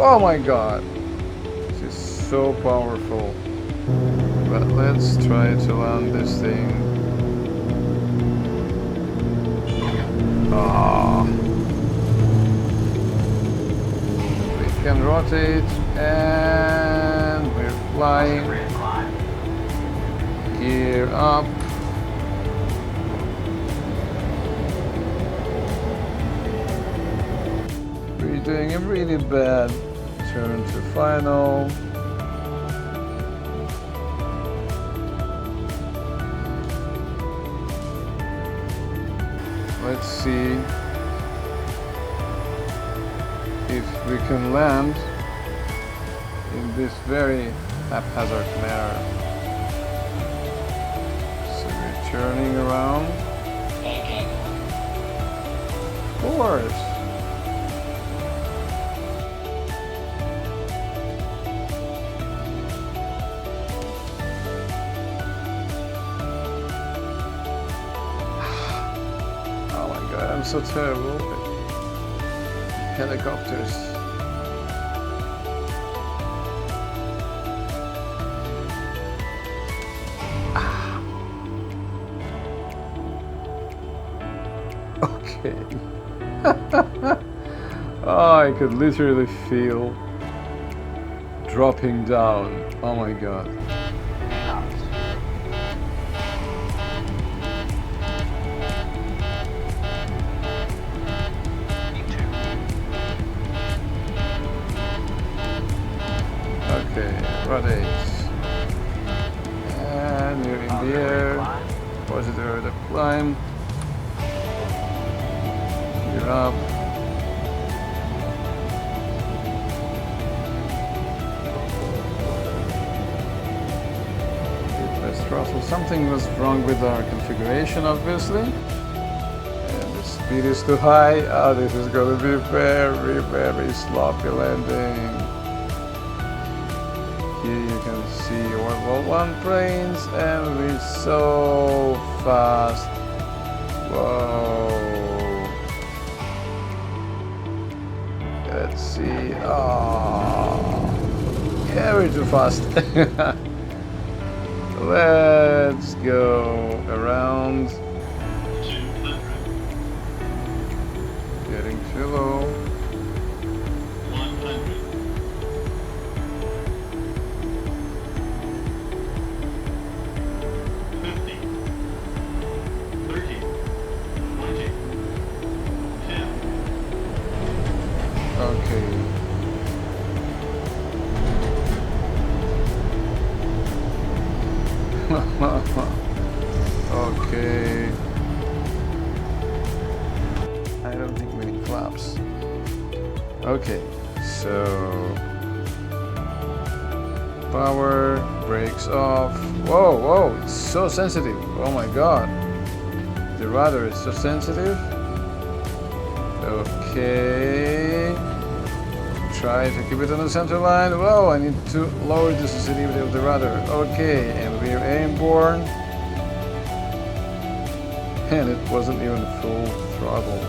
Oh my god! This is so powerful. But let's try to land this thing. Ah. We can rotate and we're flying. Gear up. We're doing a really bad turn to final. Let's see if we can land in this very haphazard manner. So we're turning around. Of course. I'm so terrible at helicopters. Okay. Oh, I could literally feel dropping down. Oh my god. Rotate. And we're in the air. Positive the climb. You're up. Press throttle. Something was wrong with our configuration, obviously. And the speed is too high. Oh, this is going to be very, very sloppy landing. Here you can see Orbital 1 planes, and we're so fast. Whoa. Let's see. Oh, yeah, we're too fast. Let's go around. Getting too low. 100. Okay. I don't think we need flaps. Okay, so power, brakes off. Whoa, whoa, it's so sensitive. Oh my god. The rudder is so sensitive. Okay. Try to keep it on the center line. Whoa, I need to lower the sensitivity of the rudder. Okay, and we're airborne. And it wasn't even full throttle.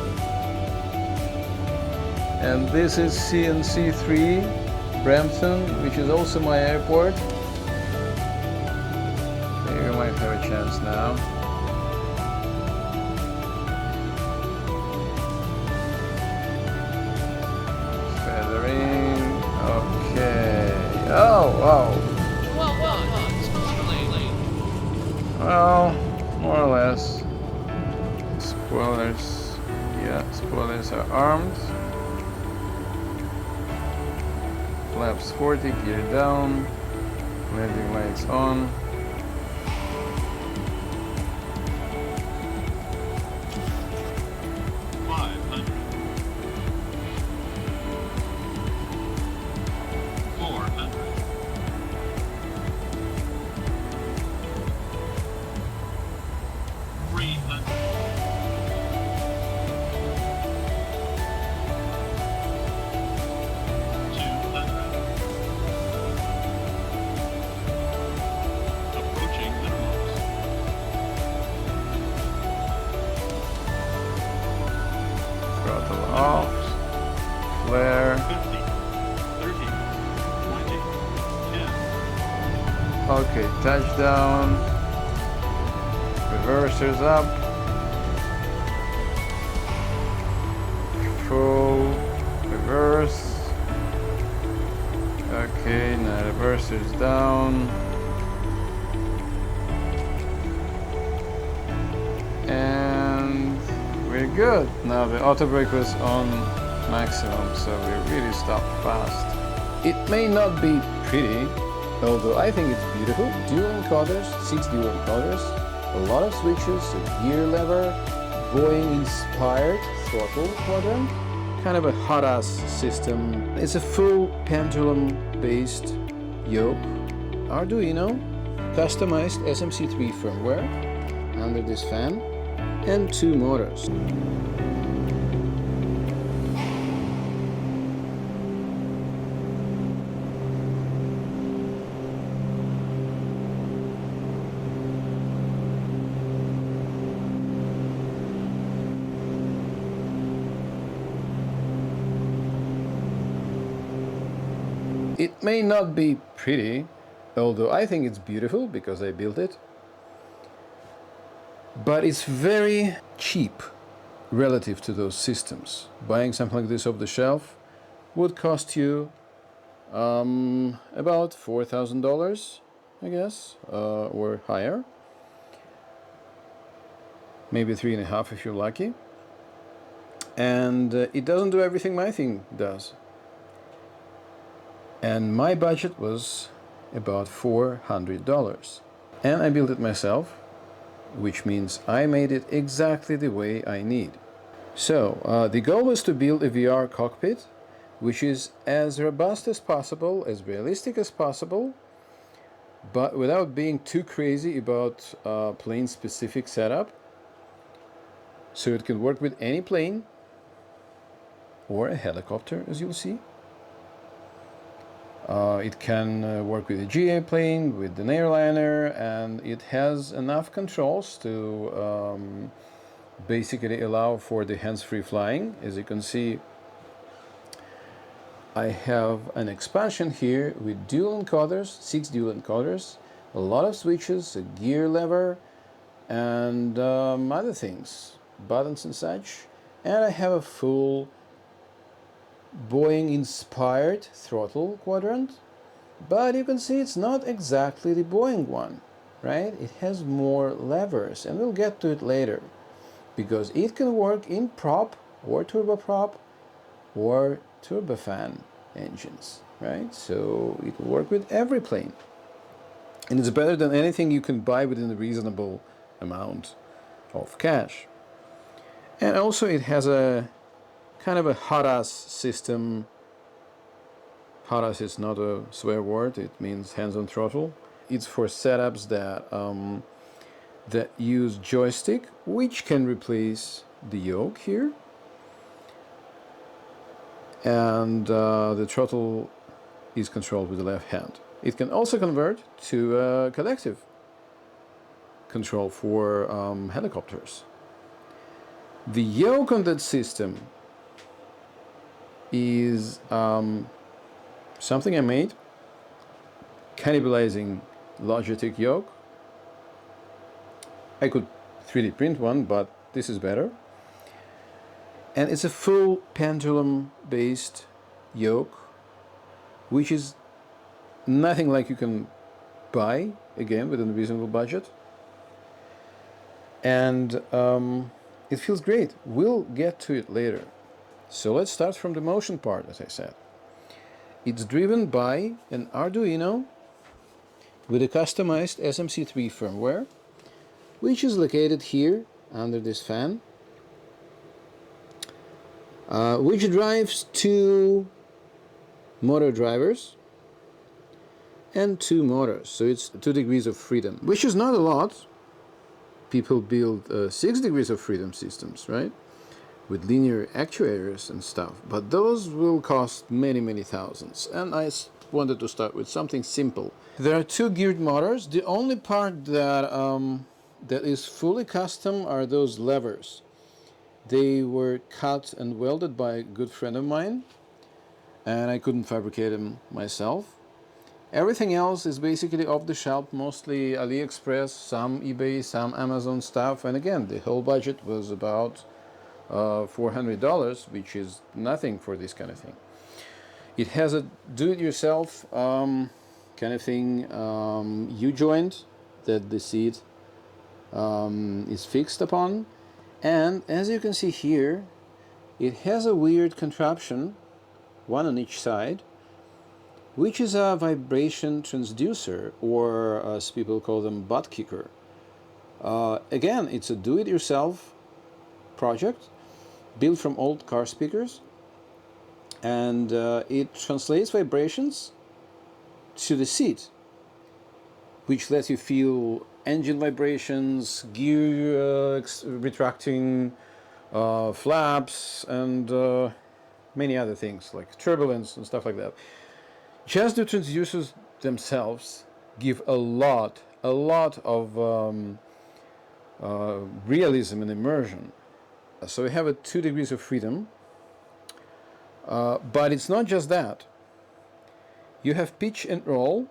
And this is CNC3 Brampton, which is also my airport. Maybe we might have a chance now. Feathering. Okay. Oh, wow. Well, more or less. Spoilers. Yeah, spoilers are armed. Flaps 40, gear down, landing lights on. Okay, touchdown. Reversers up. Full reverse. Okay, now reversers down. And we're good. Now the auto brake was on maximum, so we really stopped fast. It may not be pretty, although I think it's beautiful. Dual encoders, 6 dual encoders, a lot of switches, a gear lever, Boeing inspired throttle quadrant, kind of a HOTAS system. It's a full pendulum based yoke, Arduino, customized SMC3 firmware under this fan, and 2 motors. It may not be pretty, although I think it's beautiful because I built it, but it's very cheap relative to those systems. Buying something like this off the shelf would cost you about $4,000, I guess, or higher. Maybe 3.5 if you're lucky. And it doesn't do everything my thing does. And my budget was about $400. And I built it myself, which means I made it exactly the way I need. So the goal was to build a VR cockpit which is as robust as possible, as realistic as possible, but without being too crazy about plane specific setup, so it can work with any plane or a helicopter, as you'll see. It can work with a GA plane, with an airliner, and it has enough controls to basically allow for the hands-free flying. As you can see, I have an expansion here with dual encoders, 6 dual encoders, a lot of switches, a gear lever, and other things, buttons and such. And I have a full Boeing inspired throttle quadrant, but you can see it's not exactly the Boeing one, right? It has more levers, and we'll get to it later, because it can work in prop or turboprop or turbofan engines, right? So it will work with every plane, and it's better than anything you can buy within a reasonable amount of cash. And also it has a kind of a HOTAS system. HOTAS is not a swear word, it means hands-on throttle. It's for setups that use joystick, which can replace the yoke here. And the throttle is controlled with the left hand. It can also convert to a collective control for helicopters. The yoke on that system is something I made, cannibalizing Logitech yoke. I could 3D print one, but this is better. And it's a full pendulum based yoke, which is nothing like you can buy, again, within a reasonable budget. And it feels great. We'll get to it later. So let's start from the motion part, as I said. It's driven by an Arduino with a customized SMC3 firmware, which is located here under this fan, which drives 2 motor drivers and 2 motors. So it's 2 degrees of freedom, which is not a lot. People build 6 degrees of freedom systems, right? With linear actuators and stuff, but those will cost many, many thousands. And I wanted to start with something simple. There are 2 geared motors. The only part that that is fully custom are those levers. They were cut and welded by a good friend of mine, and I couldn't fabricate them myself. Everything else is basically off the shelf, mostly AliExpress, some eBay, some Amazon stuff. And again, the whole budget was about $400, which is nothing for this kind of thing. It has a do-it-yourself kind of thing, U-joint that the seat is fixed upon. And as you can see here, it has a weird contraption, one on each side, which is a vibration transducer, or as people call them, butt kicker. Again, it's a do-it-yourself project built from old car speakers, and it translates vibrations to the seat, which lets you feel engine vibrations, gear retracting, flaps, and many other things like turbulence and stuff like that. Just the transducers themselves give a lot of realism and immersion. So we have a 2 degrees of freedom, but it's not just that. You have pitch and roll.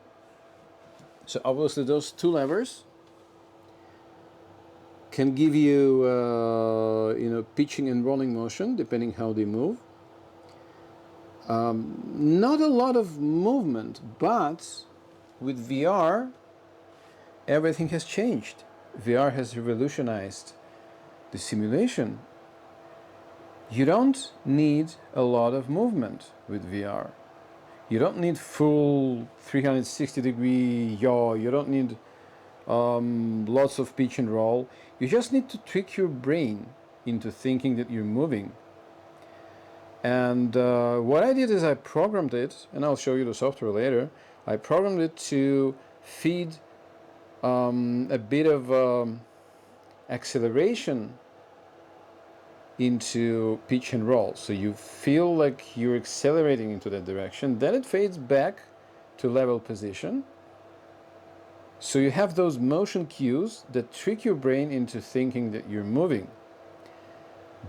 So obviously those 2 levers can give you, pitching and rolling motion depending how they move. Not a lot of movement, but with VR, everything has changed. VR has revolutionized the simulation. You don't need a lot of movement with VR. You don't need full 360-degree yaw. You don't need lots of pitch and roll. You just need to trick your brain into thinking that you're moving. And what I did is I programmed it, and I'll show you the software later. I programmed it to feed a bit of acceleration into pitch and roll. So you feel like you're accelerating into that direction. Then it fades back to level position. So you have those motion cues that trick your brain into thinking that you're moving.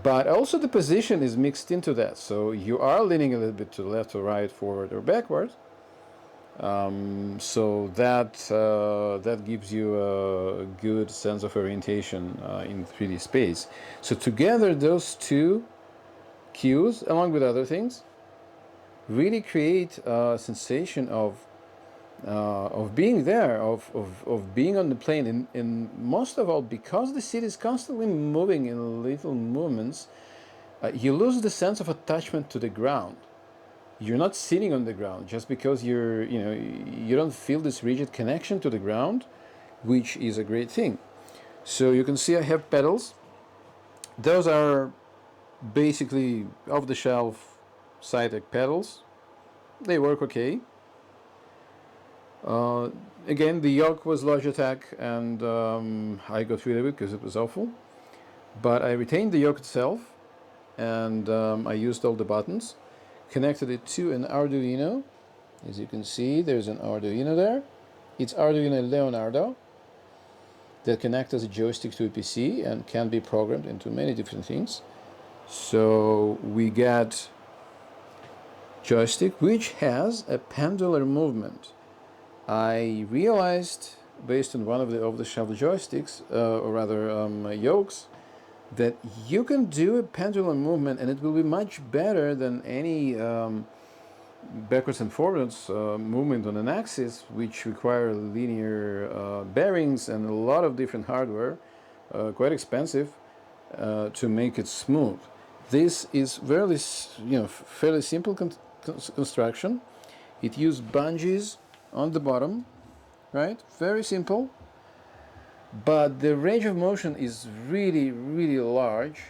But also the position is mixed into that. So you are leaning a little bit to the left or right, forward or backward. So that gives you a good sense of orientation in 3D space. So together those 2 cues, along with other things, really create a sensation of being there, of being on the plane, and most of all, because the seat is constantly moving in little movements, you lose the sense of attachment to the ground. You're not sitting on the ground just because you don't feel this rigid connection to the ground, which is a great thing. So you can see I have pedals. Those are basically off-the-shelf Cyclic pedals. They work okay. Again, the yoke was Logitech, and I got rid of it because it was awful. But I retained the yoke itself, and I used all the buttons. Connected it to an Arduino. As you can see, there's an Arduino there. It's Arduino Leonardo that connects as a joystick to a PC and can be programmed into many different things. So we get joystick, which has a pendular movement. I realized, based on one of the off-the-shelf joysticks, or rather yokes, that you can do a pendulum movement and it will be much better than any backwards and forwards movement on an axis, which require linear bearings and a lot of different hardware, quite expensive, to make it smooth. This is fairly simple construction. It used bungees on the bottom, right? Very simple. But the range of motion is really, really large,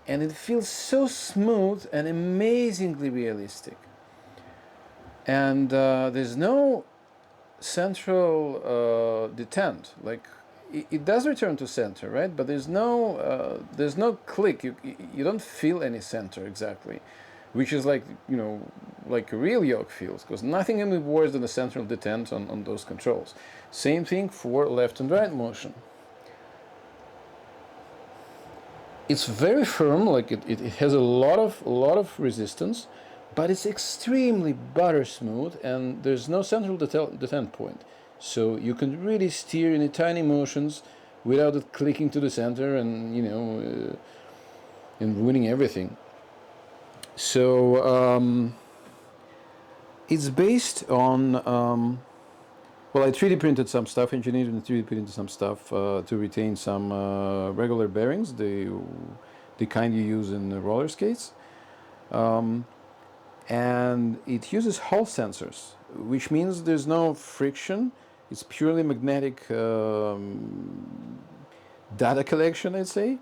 and it feels so smooth and amazingly realistic. And there's no central detent. Like it does return to center, right? But there's no click. You don't feel any center exactly, which is like like a real yoke feels, because nothing can be worse than a central detent on those controls. Same thing for left and right motion. It's very firm, like it has a lot of resistance, but it's extremely butter smooth, and there's no central detent point. So you can really steer in tiny motions without it clicking to the center and, you know, and ruining everything. So it's based on, well, I 3D printed some stuff, engineered and 3D printed some stuff to retain some regular bearings, the kind you use in roller skates. And it uses Hall sensors, which means there's no friction. It's purely magnetic data collection, I'd say.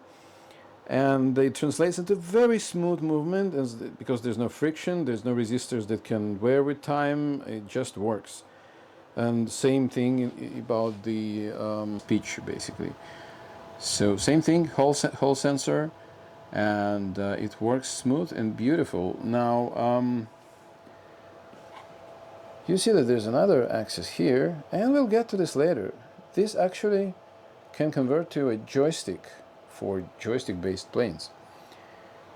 And it translates into very smooth movement, because there's no friction, there's no resistors that can wear with time, it just works. And same thing about the pitch, basically. So same thing, Hall sensor, and it works smooth and beautiful. Now, you see that there's another axis here, and we'll get to this later. This actually can convert to a joystick for joystick-based planes.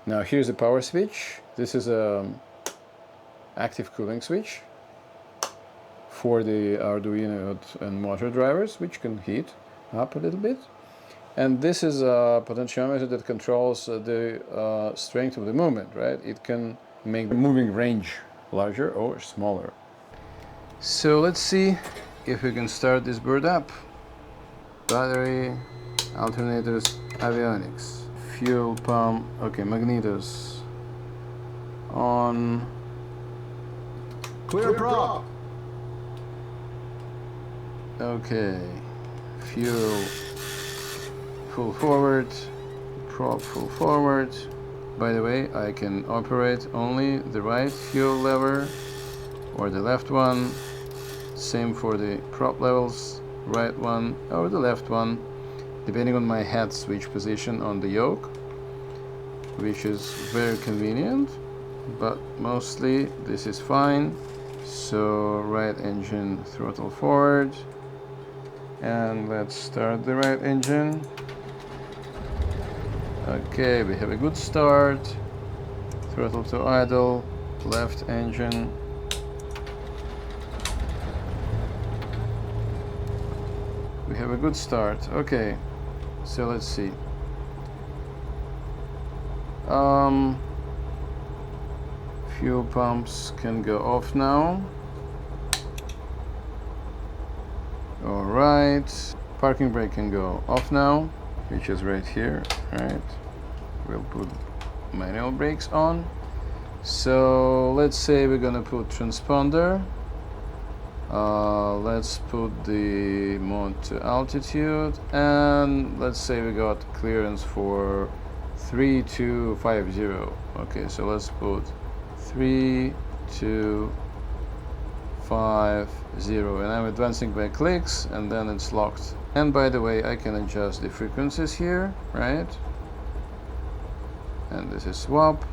Now here's a power switch. This is a active cooling switch for the Arduino and motor drivers, which can heat up a little bit. And this is a potentiometer that controls the strength of the movement, right? It can make the moving range larger or smaller. So let's see if we can start this bird up. Battery, alternators, avionics, fuel pump, okay, magnetos on. Clear prop. Okay, fuel full forward, prop full forward. By the way, I can operate only the right fuel lever or the left one. Same for the prop levels, right one or the left one, depending on my head switch position on the yoke, which is very convenient, but mostly this is fine. So right engine throttle forward, and let's start the right engine. Okay, we have a good start. Throttle to idle, left engine. We have a good start. Okay, so let's see. Fuel pumps can go off now. All right, parking brake can go off now, which is right here, right? We'll put manual brakes on. So let's say we're gonna put transponder. Let's put the mode to altitude, and let's say we got clearance for 3250. Okay, so let's put 3250, and I'm advancing by clicks, and then it's locked. And by the way, I can adjust the frequencies here, right? And this is swap,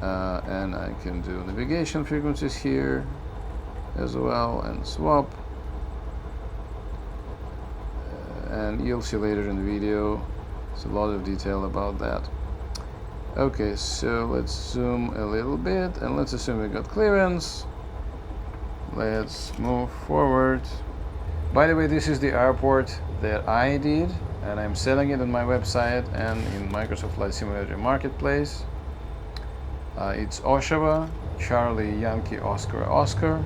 and I can do navigation frequencies here as well, and swap, and you'll see later in the video there's a lot of detail about that. Okay, so let's zoom a little bit, and let's assume we got clearance. Let's move forward. By the way, this is the airport that I did, and I'm selling it on my website and in Microsoft Flight Simulator Marketplace. It's Oshawa, Charlie Yankee Oscar Oscar,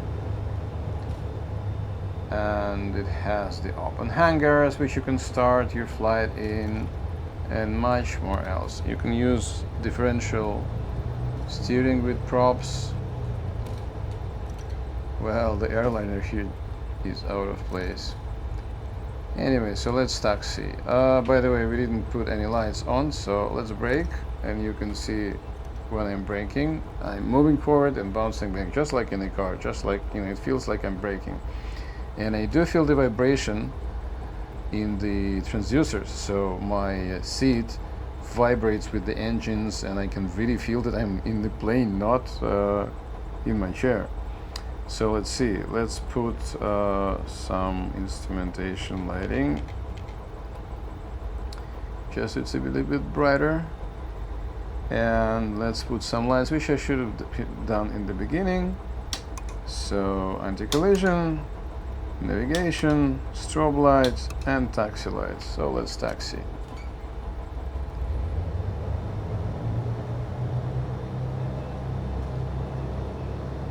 and it has the open hangars which you can start your flight in, and much more else. You can use differential steering with props. Well, the airliner here is out of place. Anyway, so let's taxi. By the way, we didn't put any lights on, so let's brake, and you can see when I'm braking, I'm moving forward and bouncing back, just like in a car, just like, you know, it feels like I'm braking. And I do feel the vibration in the transducers, so my seat vibrates with the engines, and I can really feel that I'm in the plane, not in my chair. So let's see, let's put some instrumentation lighting, just it's a little bit brighter. And let's put some lights, which I should have done in the beginning. So anti-collision, navigation, strobe lights, and taxi lights. So let's taxi.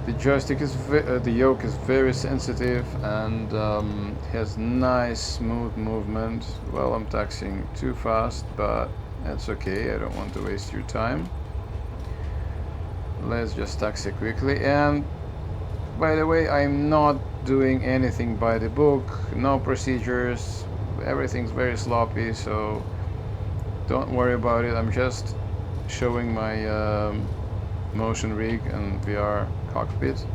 The joystick is the yoke is very sensitive and has nice smooth movement. Well, I'm taxiing too fast, but that's okay. I don't want to waste your time. Let's just taxi quickly. And by the way, I'm not doing anything by the book, no procedures, everything's very sloppy, so don't worry about it. I'm just showing my motion rig and VR cockpit,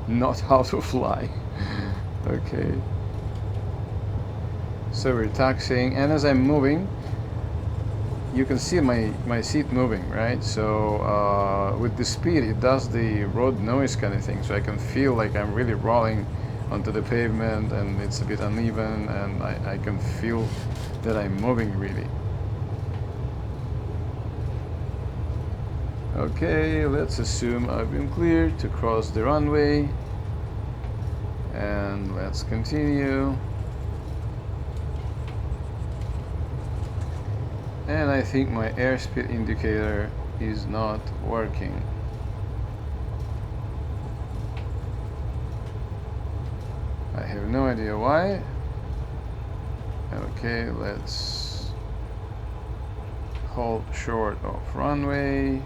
not how to fly. Okay, so we're taxiing, and as I'm moving, you can see my seat moving, right? So with the speed, it does the road noise kind of thing, so I can feel like I'm really rolling onto the pavement, and it's a bit uneven, and I can feel that I'm moving really. Okay, let's assume I've been cleared to cross the runway, and let's continue. And I think my airspeed indicator is not working. I have no idea why. Okay, let's hold short of runway,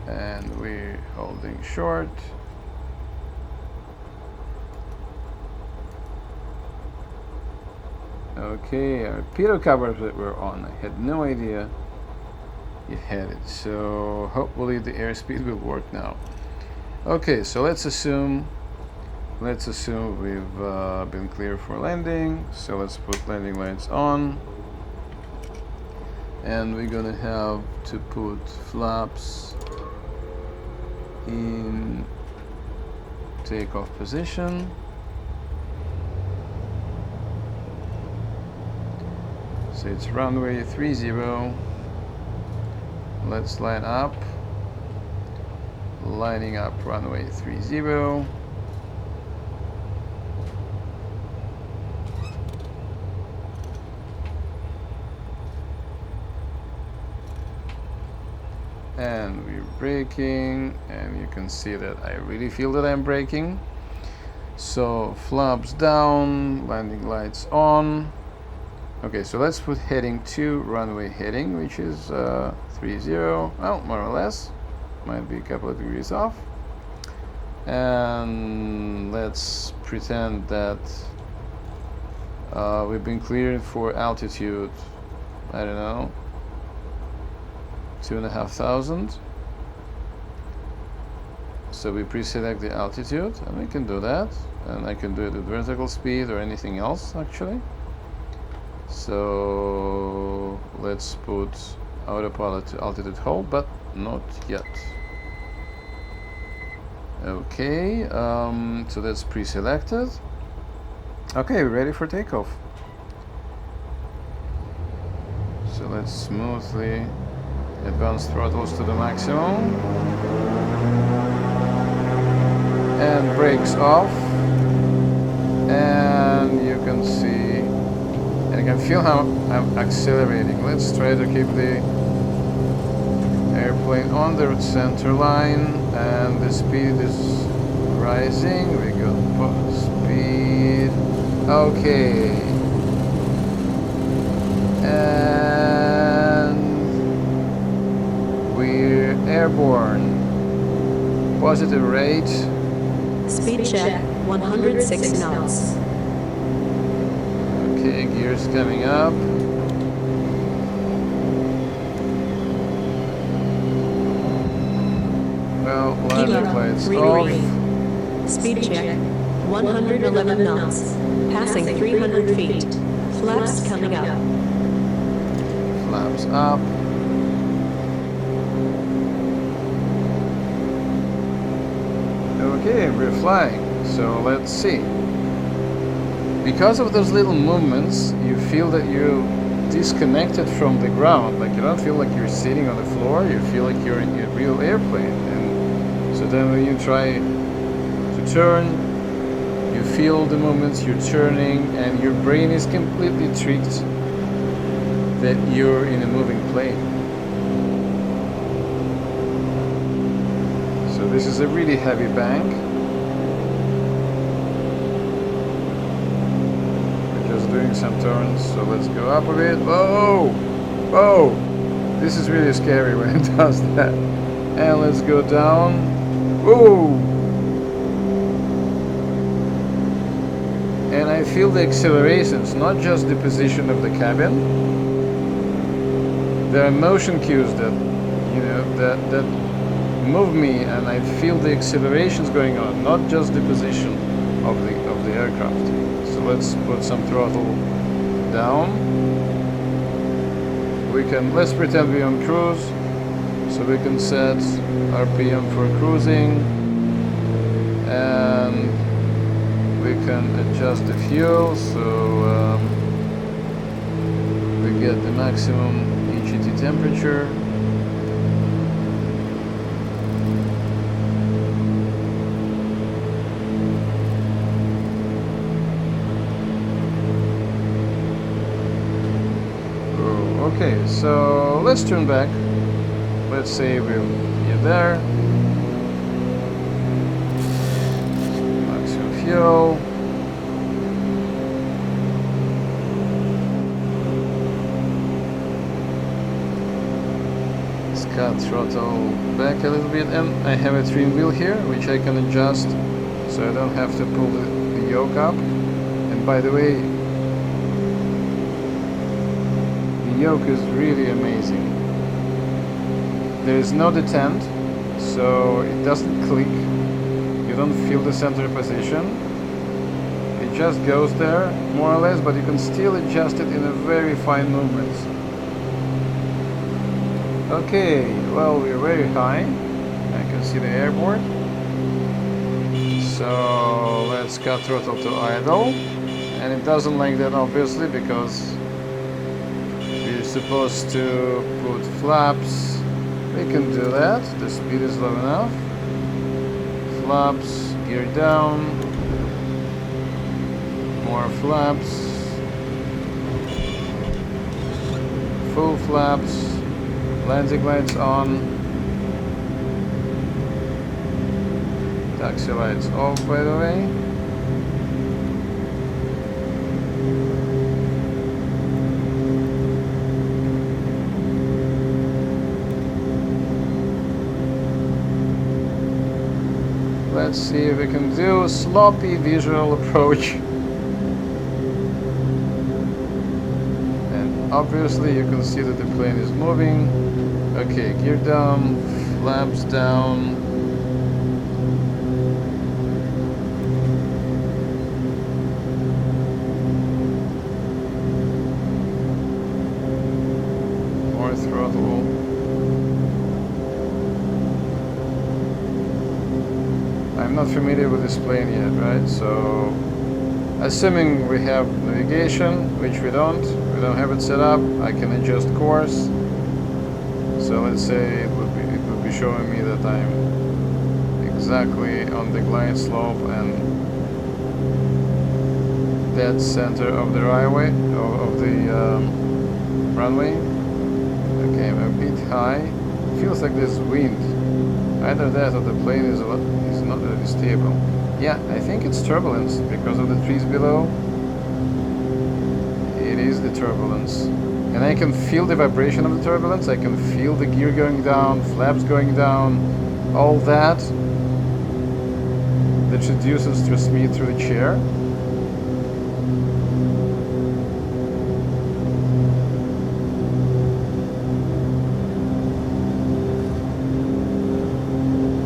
and we're holding short. Okay, our pitot covers that were on, I had no idea it had it, so hopefully the airspeed will work now. Okay, so let's assume we've been clear for landing, so let's put landing lights on, and we're gonna have to put flaps in takeoff position. So it's runway 30. Let's line up. Lining up runway 30. And we're braking, and you can see that I really feel that I'm braking. So flaps down, landing lights on. Okay, so let's put heading 2, runway heading, which is 30, well, more or less. Might be a couple of degrees off. And let's pretend that we've been cleared for altitude, I don't know, 2,500. So we pre-select the altitude, and we can do that. And I can do it with vertical speed or anything else, actually. So let's put autopilot to altitude hold, but not yet. Okay, so that's pre-selected. Okay, we're ready for takeoff. So let's smoothly advance throttles to the maximum. And brakes off. And you can see, and you can feel how I'm accelerating. Let's try to keep the airplane on the center line, and the speed is rising. We got speed. Okay. And we're airborne. Positive rate. Speed check, 106 knots. Okay, gears coming up. Well, landing lights off. Speed check, 111 knots. Passing 300 feet. Flaps coming up. Flaps up. Okay, we're flying, so let's see. Because of those little movements, you feel that you disconnected from the ground. Like you don't feel like you're sitting on the floor, you feel like you're in a real airplane. And so then when you try to turn, you feel the movements you're turning, and your brain is completely tricked that you're in a moving plane. So this is a really heavy bank. We're just doing some turns, so let's go up a bit. Whoa! Whoa! This is really scary when it does that. And let's go down. Whoa! And I feel the accelerations, not just the position of the cabin. There are motion cues that, you know, that move me, and I feel the accelerations going on, not just the position of the aircraft. So let's put some throttle down. Let's pretend we're on cruise, so we can set RPM for cruising, and we can adjust the fuel, so we get the maximum HET temperature. Oh, okay, so let's turn back. Let's say we're there. Maximum fuel. Cut throttle back a little bit, and I have a trim wheel here which I can adjust so I don't have to pull the yoke up. And by the way, the yoke is really amazing. There is no detent, so it doesn't click, you don't feel the center position, it just goes there more or less, but you can still adjust it in a very fine movements. Okay, well, we're very high. I can see the airboard. So let's cut throttle to idle. And it doesn't like that, obviously, because we're supposed to put flaps. We can do that. The speed is low enough. Flaps, gear down. More flaps. Full flaps. Landing lights on. Taxi lights off, by the way. Let's see if we can do a sloppy visual approach. And obviously you can see that the plane is moving. Okay, gear down, flaps down. More throttle. I'm not familiar with this plane yet, right? So, assuming we have navigation, which we don't have it set up, I can adjust course. So let's say it would be showing me that I'm exactly on the glide slope and dead center of the runway, of the runway. Okay, I'm a bit high. It feels like there's wind. Either that or the plane is not really stable. Yeah, I think it's turbulence because of the trees below. It is the turbulence. And I can feel the vibration of the turbulence, I can feel the gear going down, flaps going down, all that. The transducers transmit through the chair.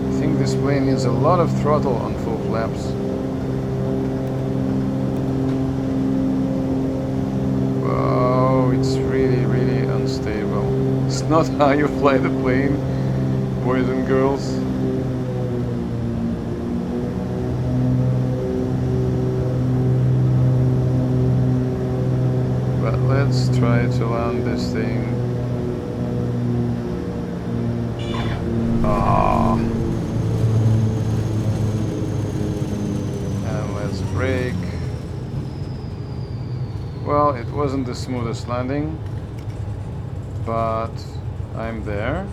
I think this plane needs a lot of throttle on full flaps. It's really, really unstable. It's not how you fly the plane, boys and girls. But let's try to land this thing. Ah. And let's brake. Well, it wasn't the smoothest landing, but I'm there.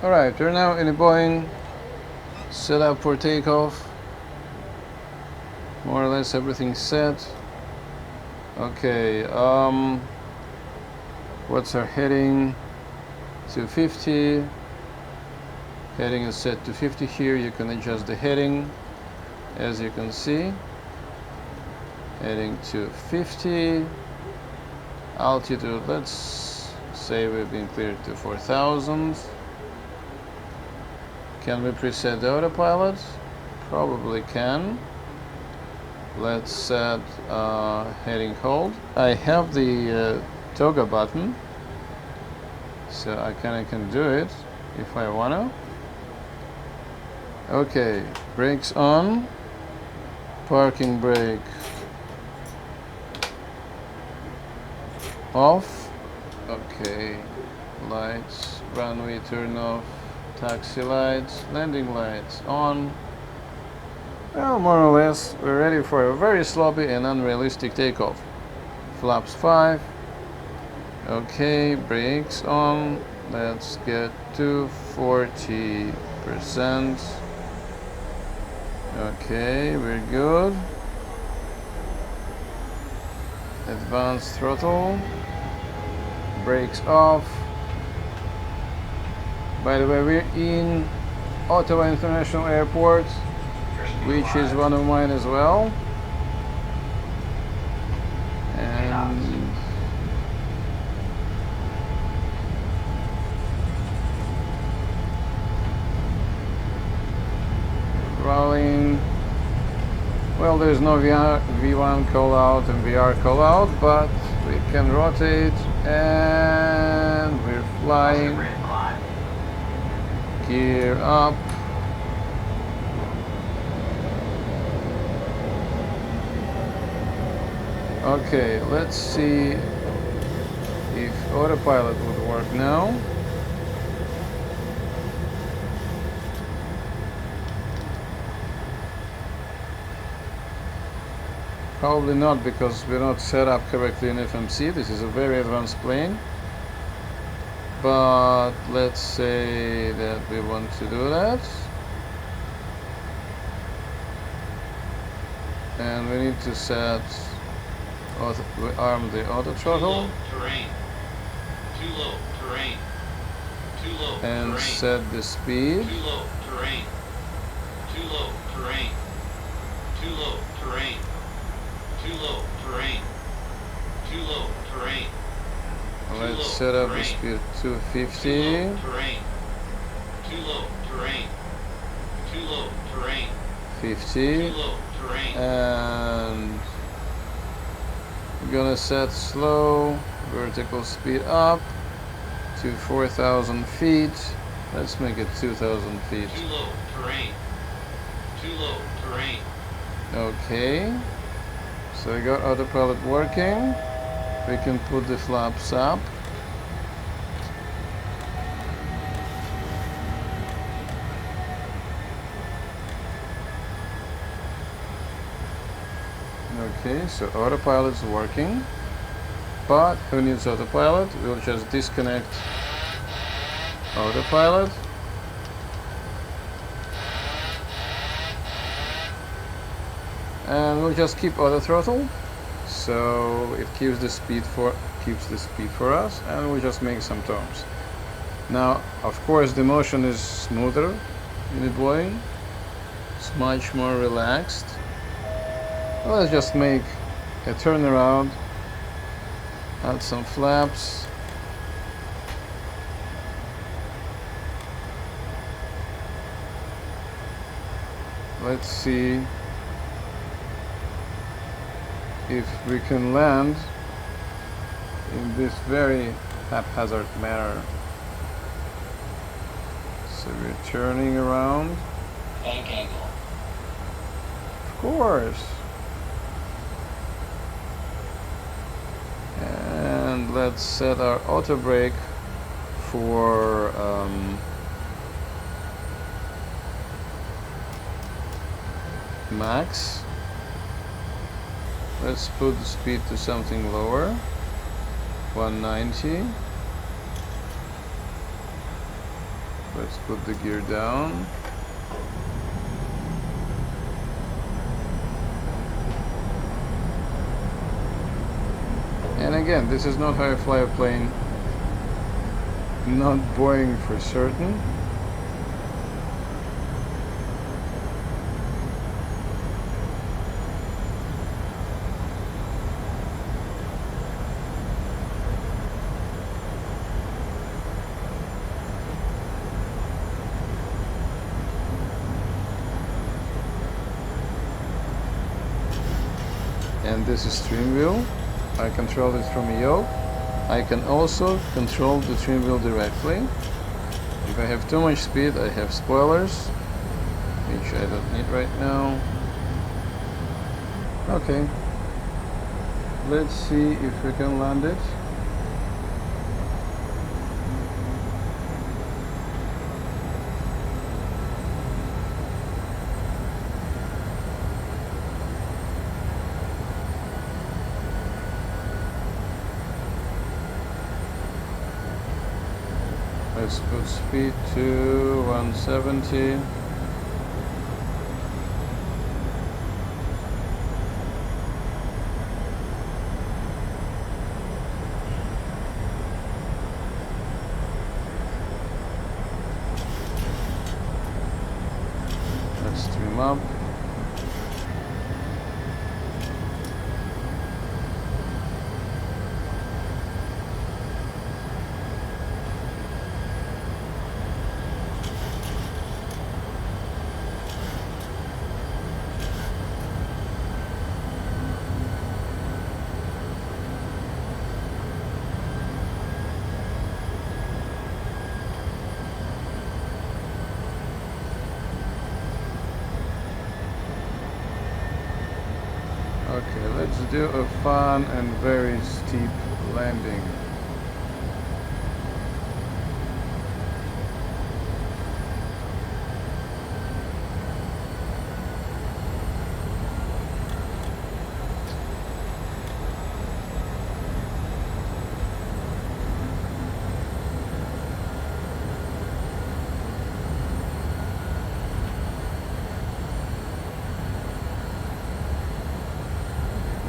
Alright, we're now in a Boeing, set up for takeoff. More or less everything's set. Okay, what's our heading? 250. Heading is set to 50 here. You can adjust the heading, as you can see. Heading to 50. Altitude, let's say we've been cleared to 4,000. Can we preset the autopilot? Probably can. Let's set heading hold. I have the toggle button, so I can do it if I wanna. Okay, brakes on. Parking brake off. Okay, lights, runway turn off. Taxi lights, landing lights on. Well, more or less, we're ready for a very sloppy and unrealistic takeoff. Flaps 5. Okay, brakes on. Let's get to 40%. Okay, we're good. Advanced throttle. Brakes off. By the way, we're in Ottawa International Airport, which is one of mine as well. And rolling. Well, there's no V1 call out and VR call out, but we can rotate and we're flying. Gear up. Okay, let's see if autopilot would work now. Probably not, because we're not set up correctly in FMC. This is a very advanced plane. But let's say that we want to do that. And we need to set, we arm the auto throttle. Terrain. Too low terrain. Too low and terrain. set the speed. Too low terrain. Too low terrain. Too low terrain. Too low terrain. Too low terrain. Let's set up the speed to 50. Too low terrain. Too low terrain. Too low terrain. 50. Too low terrain. And we're gonna set slow vertical speed up to 4,000 feet. Let's make it 2,000 feet. Too low terrain. Too low terrain. Okay. So we got autopilot working. We can put the flaps up. Okay, so autopilot's working. But who needs autopilot? We'll just disconnect autopilot. And we'll just keep auto throttle. So it keeps the speed for us, and we'll just make some turns. Now, of course, the motion is smoother in the Boeing. It's much more relaxed. Well, let's just make a turnaround. Add some flaps. Let's see if we can land in this very haphazard manner. So we're turning around. Bank angle. Of course. And let's set our auto brake for max. Let's put the speed to something lower, 190. Let's put the gear down. And again, this is not how I fly a plane, not Boeing for certain. And this is steering wheel. I control it from a yoke. I can also control the trim wheel directly. If I have too much speed, I have spoilers, which I don't need right now. Okay, let's see if we can land it. Let's put speed to 170. Let's trim up. Okay, let's do a fun and very steep landing.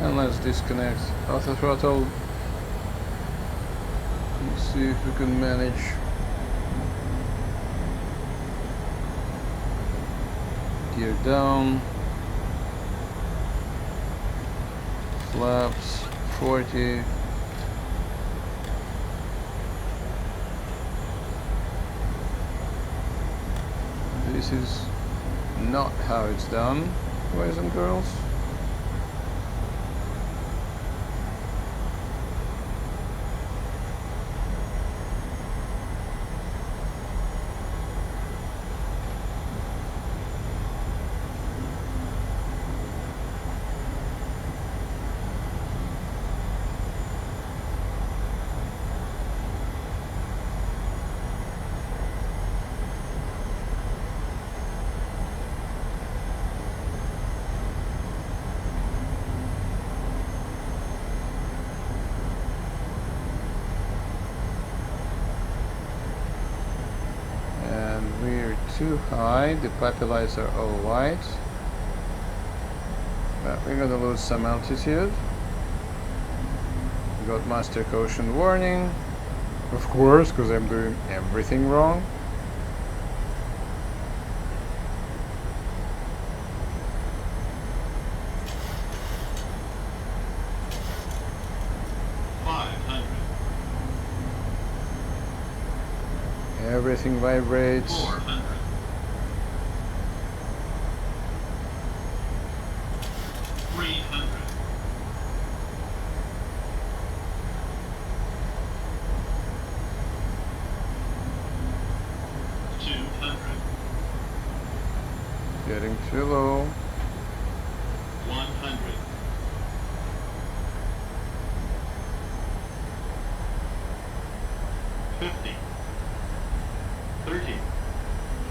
And let's disconnect auto throttle and see if we can manage gear down, flaps 40. This is not how it's done, boys and girls. Too high, the papillas are all white, but we're going to lose some altitude. We got master caution warning, of course, because I'm doing everything wrong. Everything vibrates. 400. 300. Getting too low. 100, 50, 30,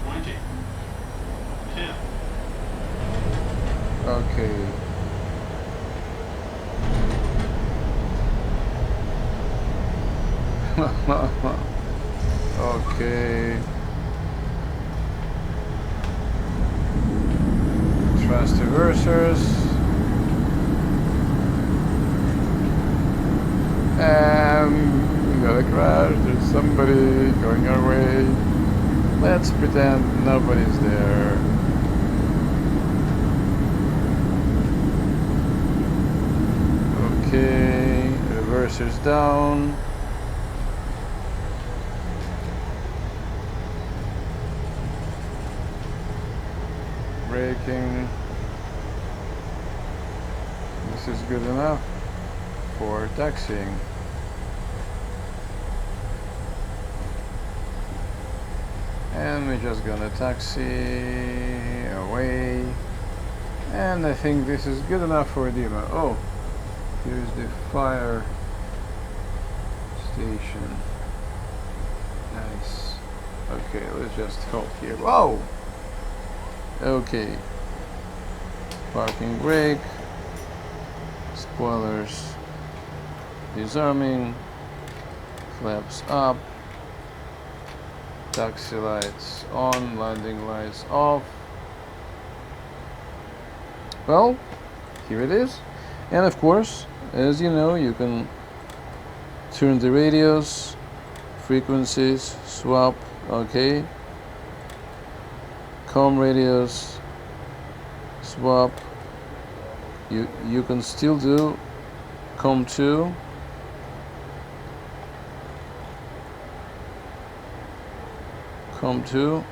20, 10, Okay. Okay. Transducers. And we got a crash. There's somebody going our way. Let's pretend nobody's there. Okay, reversers down. Braking. This is good enough for taxiing. And we're just gonna taxi away. And I think this is good enough for a demo. Oh, here's the fire station. Nice. Okay, let's just hold here. Whoa! Okay. Parking brake. Spoilers disarming. Flaps up. Taxi lights on. Landing lights off. Well, here it is. And of course, as you know, you can turn the radios, frequencies, swap, okay. Com radios, swap. You can still do com 2. Com 2,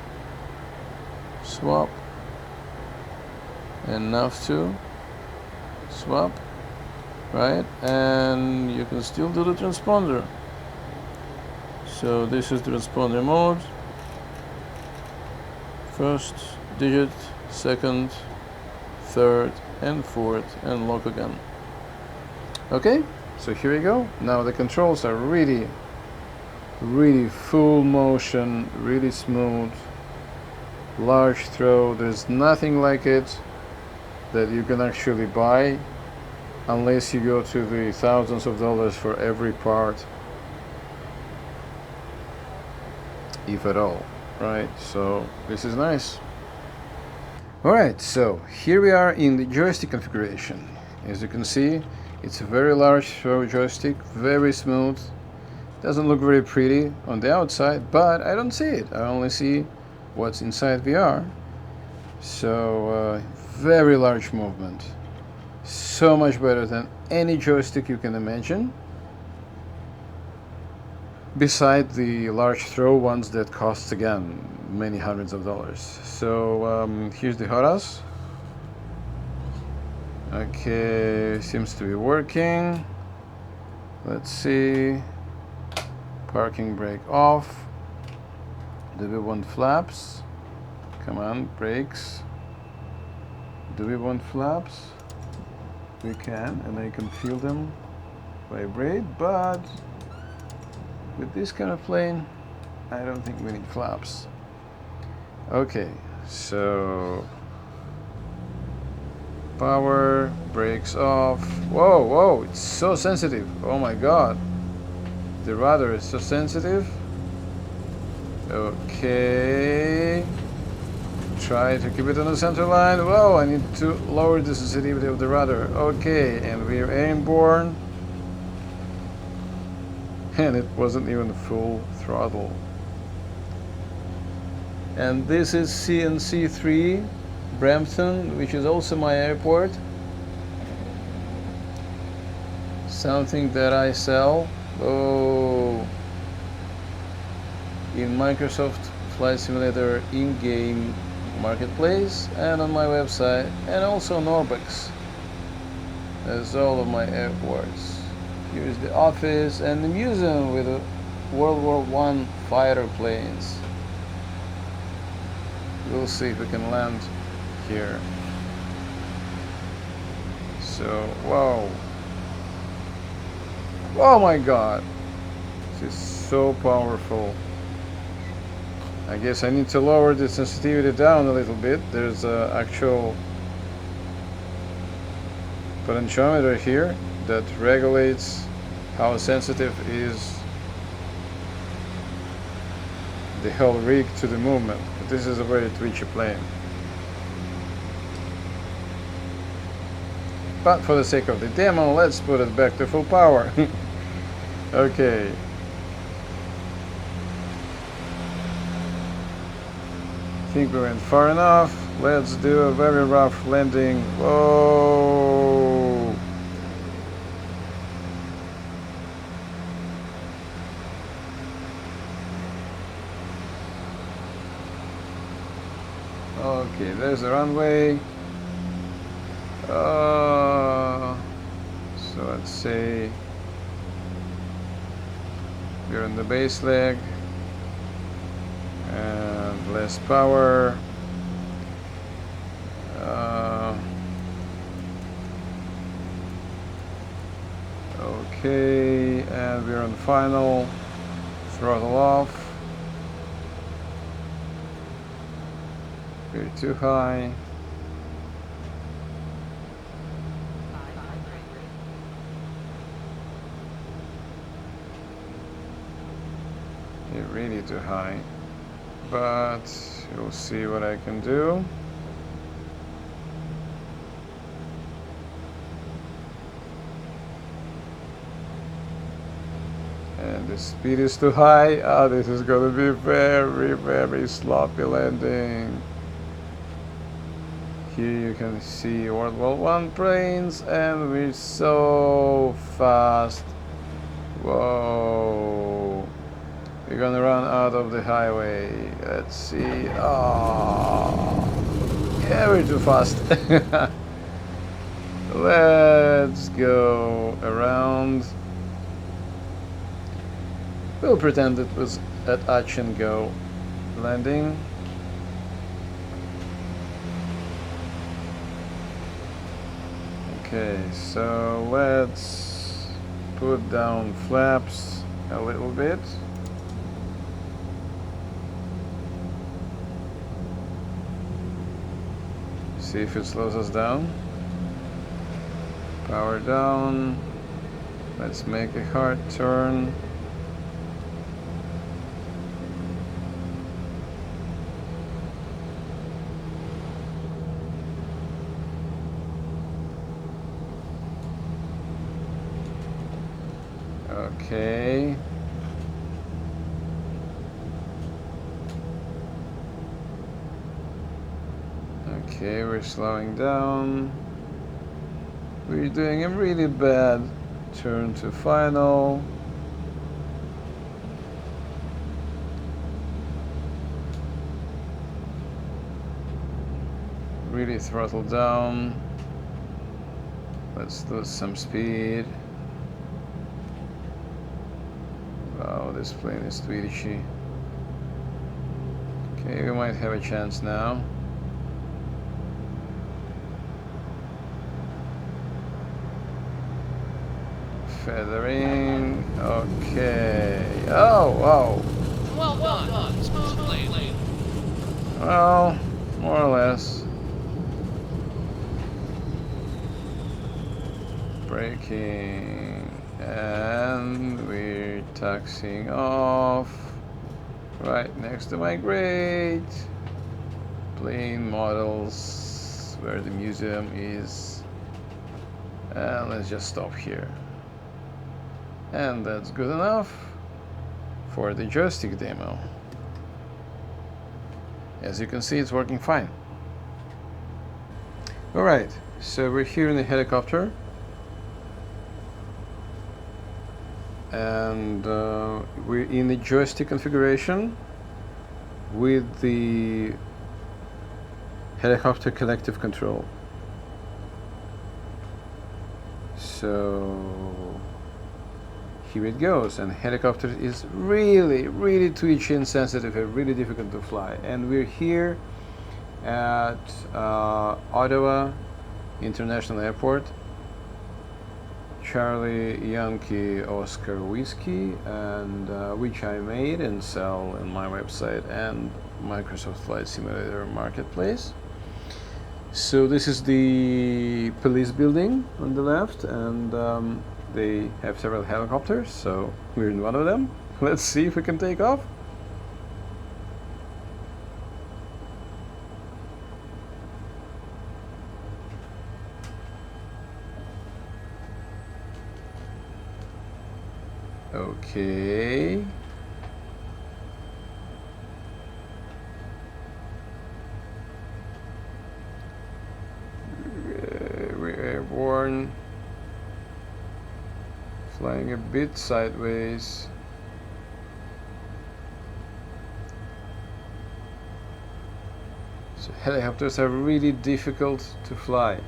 swap. And nav 2, swap, right? And you can still do the transponder. So this is the transponder mode. First digit, second, third, and fourth, and lock again. Okay, so here we go. Now the controls are really full motion, really smooth, large throw. There's nothing like it that you can actually buy unless you go to the thousands of dollars for every part, if at all, right? So this is nice. Alright, so here we are in the joystick configuration. As you can see, it's a very large throw joystick, very smooth. Doesn't look very pretty on the outside, but I don't see it. I only see what's inside VR. So very large movement, so much better than any joystick you can imagine, beside the large throw ones that cost again many hundreds of dollars. So here's the HOTAS. Okay, seems to be working. Let's see. Parking brake off. Do we want flaps? Come on, brakes. Do we want flaps? We can, and I can feel them vibrate, but with this kind of plane, I don't think we need flaps. Okay, so power, brakes off. Whoa, whoa, it's so sensitive. Oh my god. The rudder is so sensitive. Okay. Try to keep it on the center line. Whoa, I need to lower the sensitivity of the rudder. Okay, and we're airborne. And it wasn't even full throttle. And this is CNC3 Brampton, which is also my airport. Something that I sell in Microsoft Flight Simulator in-game marketplace and on my website, and also on ORBX. That's all of my airports. Here's the office and the museum with the World War I fighter planes. We'll see if we can land here. So, whoa. Oh my god. This is so powerful. I guess I need to lower the sensitivity down a little bit. There's an actual potentiometer here that regulates how sensitive is the whole rig to the movement. But this is a very twitchy plane. But for the sake of the demo, let's put it back to full power. Okay. I think we went far enough. Let's do a very rough landing. Whoa! Okay, there's the runway. So let's say we're on the base leg and less power. Okay, and we're on final. Throttle off. We're too high. You're really too high, but you'll see what I can do. And the speed is too high. Oh, this is going to be very, very sloppy landing. Here you can see World War I planes, and we're so fast. Whoa. We're gonna run out of the highway. Let's see. Oh, yeah, we're too fast. Let's go around. We'll pretend it was at touch and go landing. Okay, so let's put down flaps a little bit. See if it slows us down. Power down. Let's make a hard turn. Okay. Okay, we're slowing down. We're doing a really bad turn to final. Really throttle down. Let's lose some speed. Wow, this plane is twitchy. Okay, we might have a chance now. Feathering. Okay. Oh, wow. Well done. Smooth landing. Well, more or less. Braking. And we're taxiing off. Right next to my great plane models where the museum is. And let's just stop here. And that's good enough for the joystick demo. As you can see, it's working fine. Alright, so we're here in the helicopter. And we're in the joystick configuration with the helicopter collective control. So here it goes, and helicopter is really, really twitchy and sensitive and really difficult to fly. And we're here at Ottawa International Airport. Charlie Yankee Oscar Whiskey, and which I made and sell on my website and Microsoft Flight Simulator Marketplace. So this is the police building on the left, and they have several helicopters, so we're in one of them. Let's see if we can take off. Okay. We're airborne. Flying a bit sideways. So helicopters are really difficult to fly,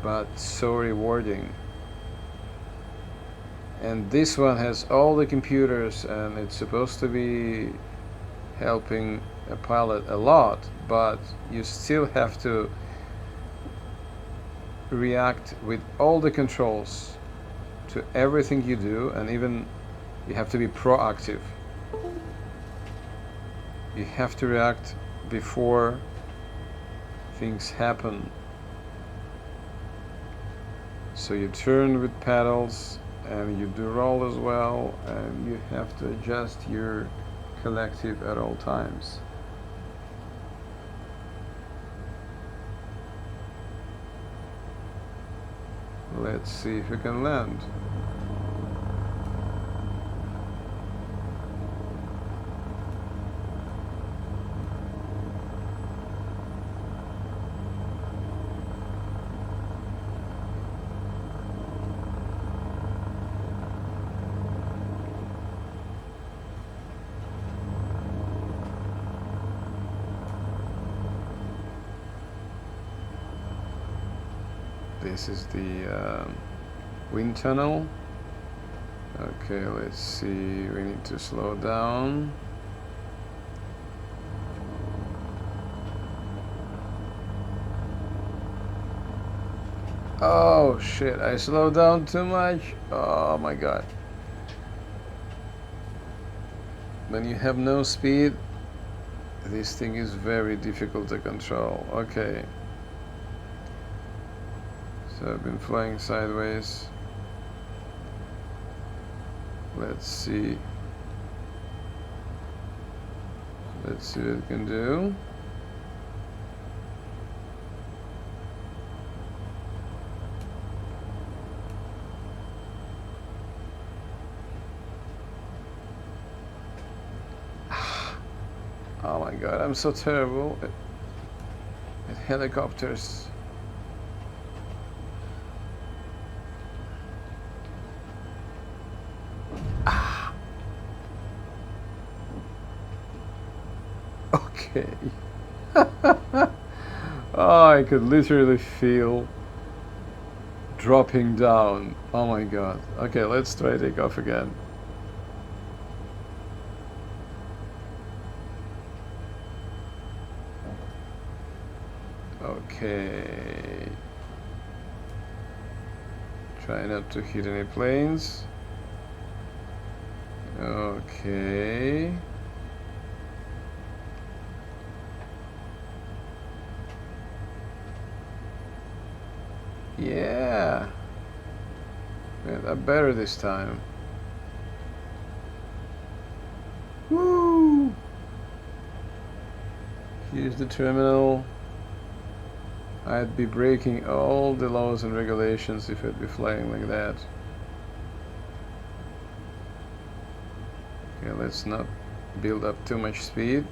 but so rewarding. And this one has all the computers, and it's supposed to be helping a pilot a lot, but you still have to react with all the controls to everything you do, and even you have to be proactive. You have to react before things happen. So you turn with paddles, and you do roll as well, and you have to adjust your collective at all times. Let's see if we can land. This is the wind tunnel. Okay, let's see, we need to slow down. Oh shit, I slowed down too much. Oh my god. When you have no speed, this thing is very difficult to control. Okay. So I've been flying sideways. Let's see. Let's see what it can do. Oh my god, I'm so terrible at helicopters. Okay. Oh, I could literally feel dropping down. Oh my god. Okay, let's try take off again. Okay. Try not to hit any planes. Okay. Yeah. That better this time. Woo! Here's the terminal. I'd be breaking all the laws and regulations if I'd be flying like that. Okay, let's not build up too much speed.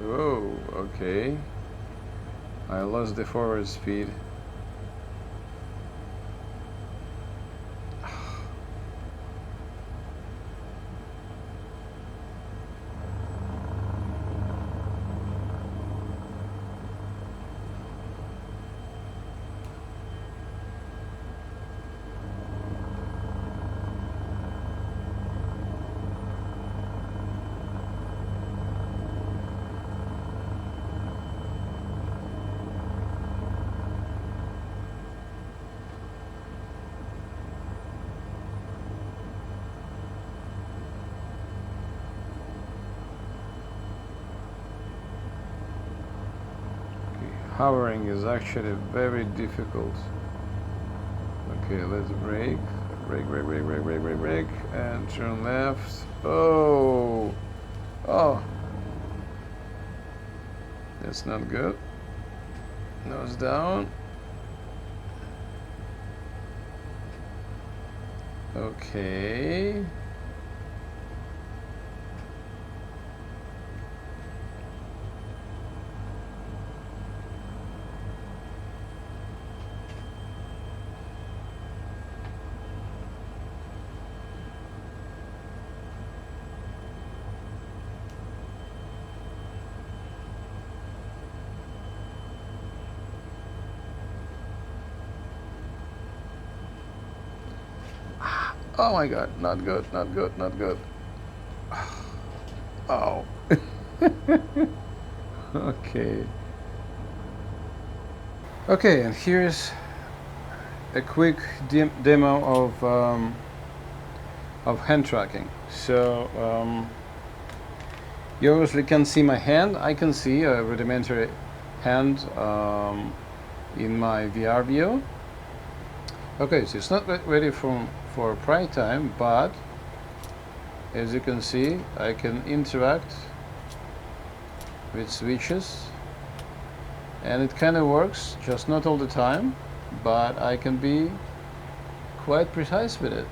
Whoa, okay. I lost the forward speed. hovering is actually very difficult. Okay, let's brake, and turn left. Oh, that's not good. Nose down. Okay. Oh my god, not good, not good, not good. Oh. Okay. Okay, and here's a quick demo of hand tracking. So you obviously can see my hand. I can see a rudimentary hand in my VR view. Okay, so it's not ready for prime time, but as you can see, I can interact with switches, and it kind of works, just not all the time, but I can be quite precise with it.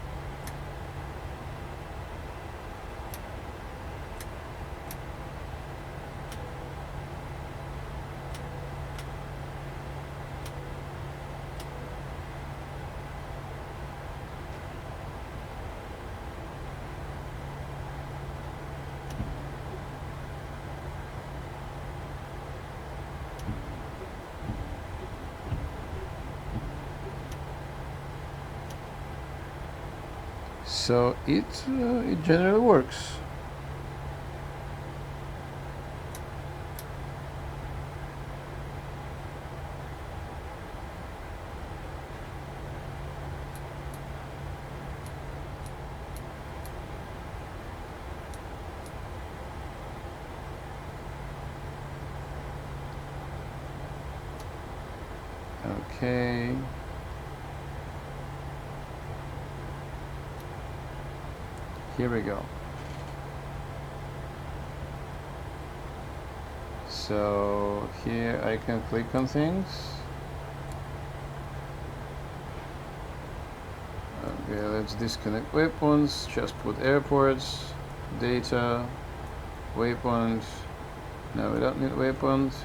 So it generally works. Okay. Here we go. So here I can click on things. Okay, let's disconnect waypoints, just put airports, data, waypoints. No, we don't need waypoints.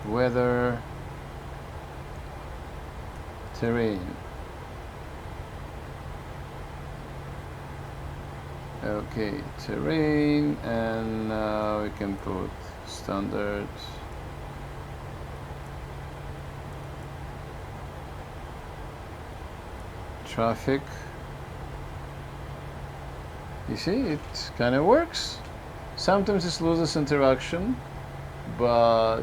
Weather, terrain. Okay, terrain, and now we can put standard. Traffic. You see, it kind of works. Sometimes it loses interaction, but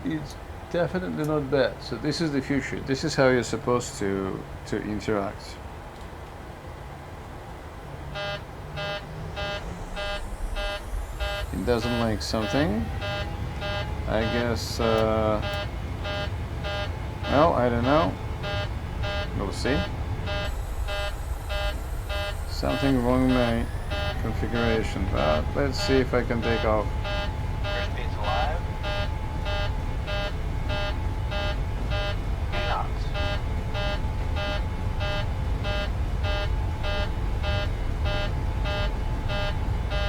it's definitely not bad. So this is the future. This is how you're supposed to interact. It doesn't like something. I guess, well, I don't know. We'll see. Something wrong with my configuration, but let's see if I can take off. Airspeed's alive. Knots.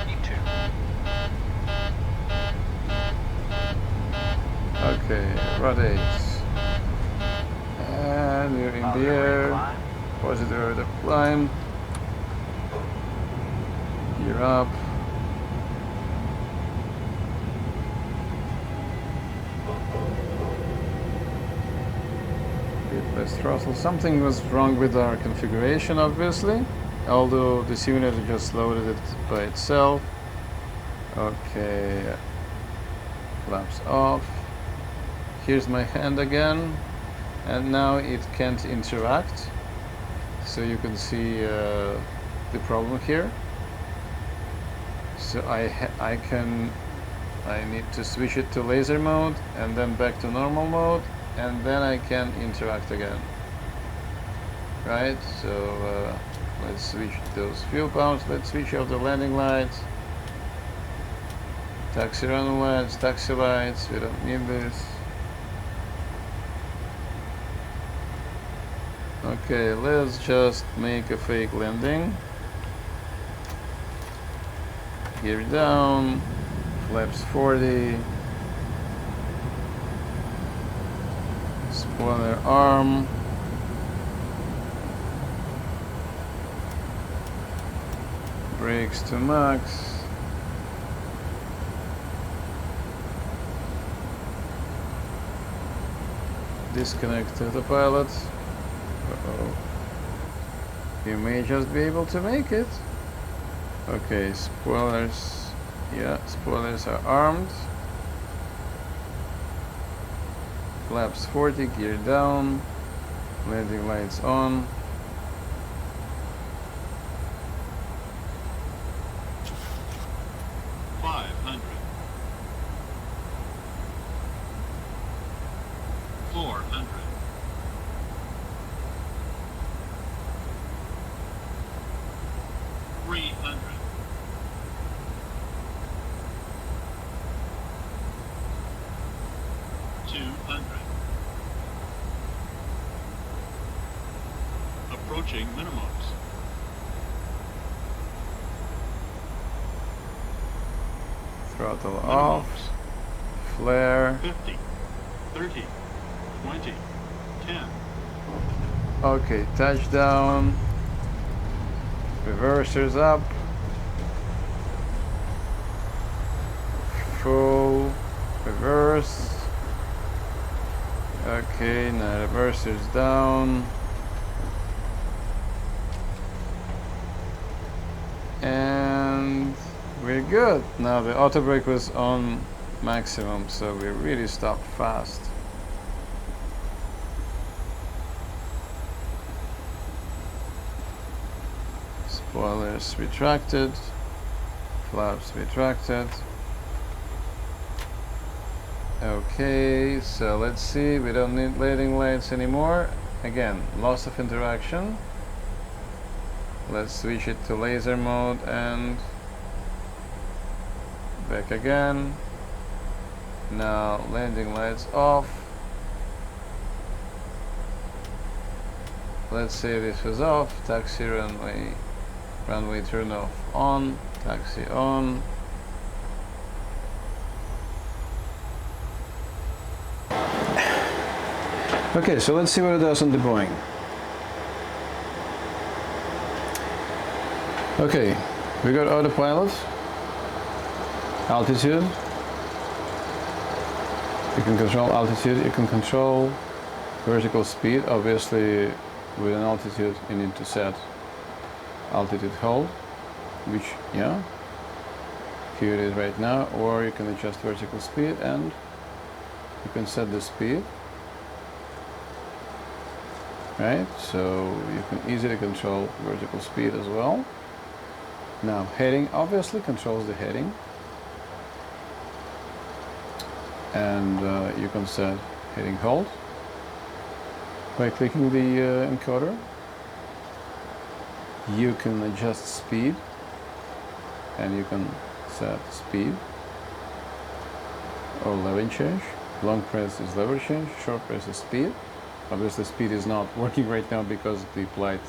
E2. Okay, rotate. And we're in the air. Positive rate of climb. Gear up. Bit less throttle. Something was wrong with our configuration, obviously. Although the simulator just loaded it by itself. Okay. Flaps off. Here's my hand again. And now it can't interact. So you can see the problem here. So I need to switch it to laser mode and then back to normal mode, and then I can interact again. Right, so let's switch those fuel pumps, let's switch off the landing lights, taxi run lights, taxi lights, we don't need this. Okay, let's just make a fake landing. Gear down, flaps 40, spoiler arm, brakes to max, disconnect to the pilot. Uh-oh. You may just be able to make it. Okay, spoilers. Yeah, spoilers are armed. Flaps 40, gear down. Landing lights on. Approaching minimums. Throttle off. Flare. 50, 30, 20, 10. Okay, touchdown. Reversers up. Full reverse. Okay, now reversers down. And we're good. Now the auto brake was on maximum, so we really stopped fast. Spoilers retracted, flaps retracted. Okay, so let's see, we don't need landing lights anymore. Again, loss of interaction. Let's switch it to laser mode and back again. Now landing lights off. Let's say this was off. Taxi runway turn off on. Taxi on. Okay, so let's see what it does on the Boeing. Okay, we got autopilot, altitude. You can control altitude, you can control vertical speed. Obviously, with an altitude, you need to set altitude hold, which, yeah, here it is right now, or you can adjust vertical speed and you can set the speed. Right, so you can easily control vertical speed as well. Now heading obviously controls the heading, and you can set heading hold by clicking the encoder. You can adjust speed, and you can set speed or level change. Long press is lever change, short press is speed. Obviously speed is not working right now because the flight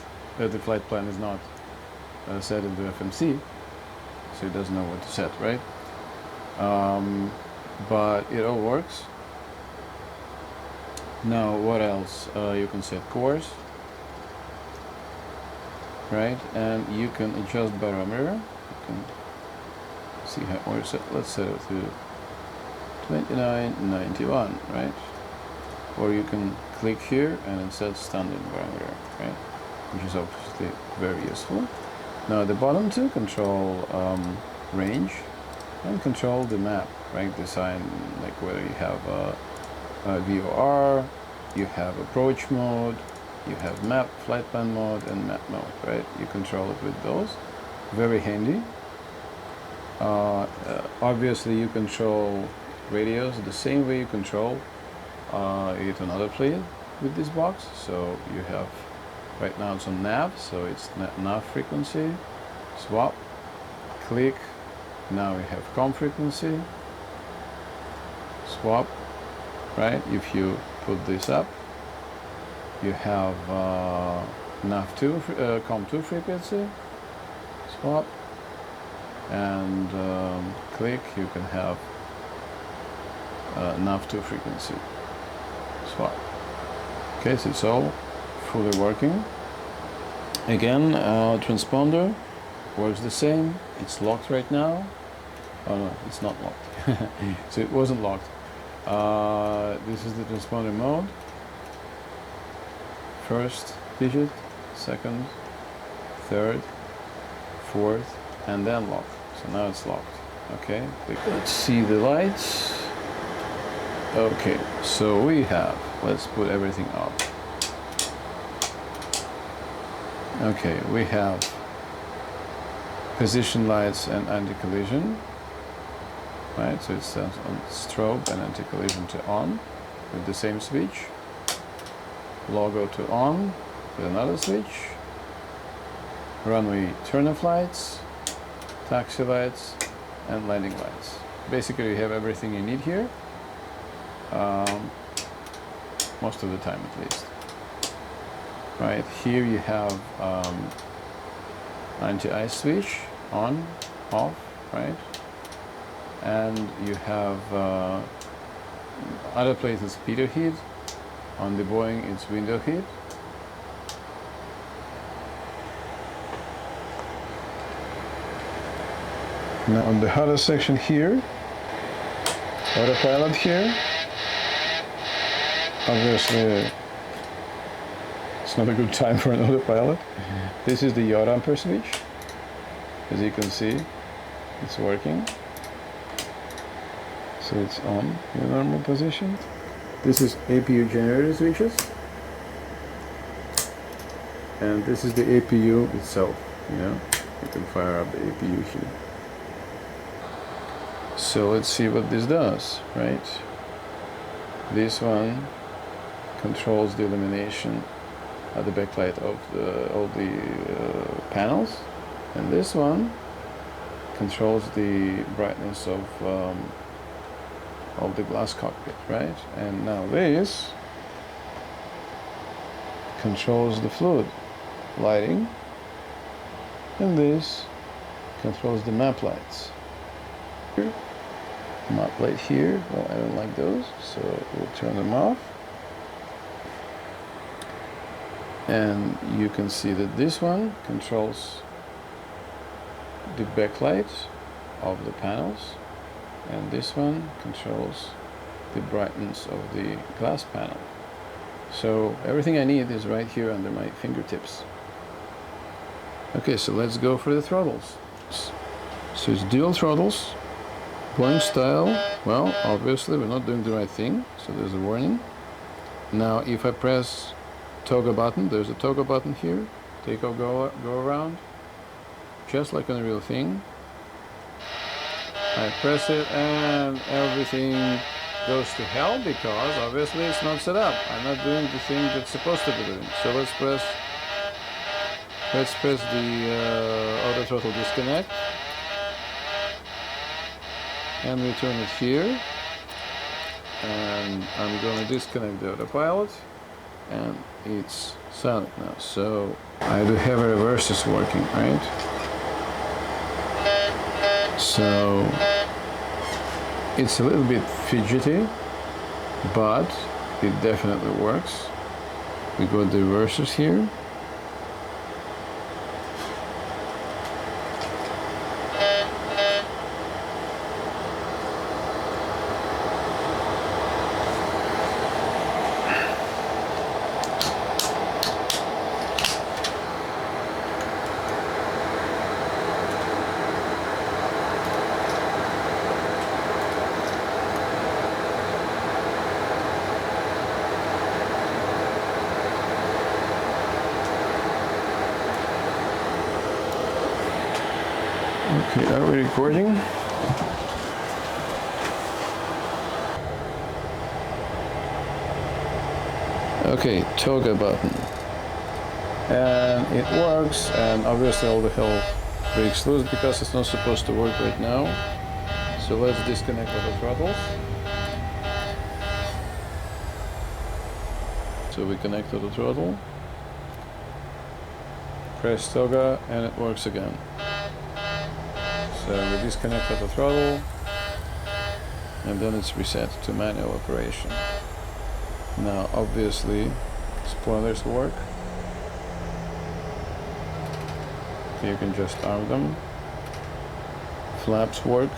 plan is not set into FMC, so it doesn't know what to set, right? But it all works. Now what else? You can set course, right? And you can adjust barometer. You can see how we're set. Let's set it to 29.91, right? Or you can click here and it sets standard barometer, right? Which is obviously very useful. Now the bottom two control range and control the map, right? Design, like whether you have a VOR, you have approach mode, you have map, flight plan mode, and map mode, right? You control it with those. Very handy. Obviously you control radios the same way you control it on other plane with this box. So you have, right now it's on nav, so it's nav frequency, swap, click, now we have com frequency, swap, right? If you put this up, you have nav2, com2 frequency, swap, and click, you can have nav2 frequency, swap. Okay, so it's all fully working. Again, transponder works the same. It's locked right now. Oh no, it's not locked. So it wasn't locked. This is the transponder mode. First digit, second, third, fourth, and then lock. So now it's locked. Okay, let's see the lights. Okay, so we have, let's put everything up. Okay, we have position lights and anti-collision, right? So it says on strobe and anti-collision to on with the same switch. Logo to on with another switch. Runway turn-off lights, taxi lights, and landing lights. Basically, you have everything you need here. Most of the time, at least. Right here, you have anti-ice switch on, off, right? And you have other places speedo heat. On the Boeing, it's window heat. Now on the HOTAS section here, autopilot here. Obviously, it's not a good time for an autopilot. This is the yaw damper switch. As you can see, it's working. So it's on in the normal position. This is APU generator switches. And this is the APU itself, you know. You can fire up the APU here. So let's see what this does, right? This one controls the illumination of the backlight of all the panels, and this one controls the brightness of the glass cockpit, right? And now this controls the fluid lighting, and this controls the map lights. Here, map light here. Well, I don't like those, so we'll turn them off. And you can see that this one controls the backlight of the panels, and this one controls the brightness of the glass panel. So everything I need is right here under my fingertips. Okay, so let's go for the throttles. So it's dual throttles, Boeing style. Well, obviously we're not doing the right thing, so there's a warning. Now if I press toggle button, there's a toggle button here, take off, go around, just like on a real thing. I press it and everything goes to hell because obviously it's not set up. I'm not doing the thing that's supposed to be doing. So let's press the auto throttle disconnect and return it here. And I'm going to disconnect the autopilot, and it's silent now. So I do have a reverses working, right? So it's a little bit fidgety, but it definitely works. We got the reversers here. Okay, are we recording? Okay, toggle button. And it works, and obviously all the hell breaks loose because it's not supposed to work right now. So let's disconnect the throttles. So we connect to the throttle, press toggle, and it works again. So we disconnect the throttle, and then it's reset to manual operation. Now obviously spoilers work. You can just arm them. Flaps work.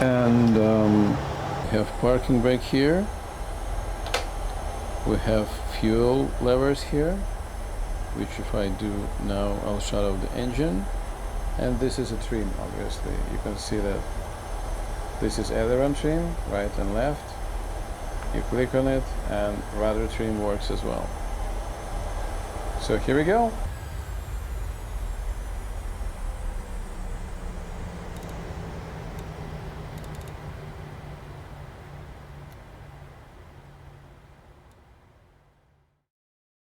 And we have parking brake here. We have fuel levers here, which if I do now, I'll shut off the engine. And this is a trim, obviously. You can see that this is aileron trim, right and left. You click on it, and rudder trim works as well. So here we go.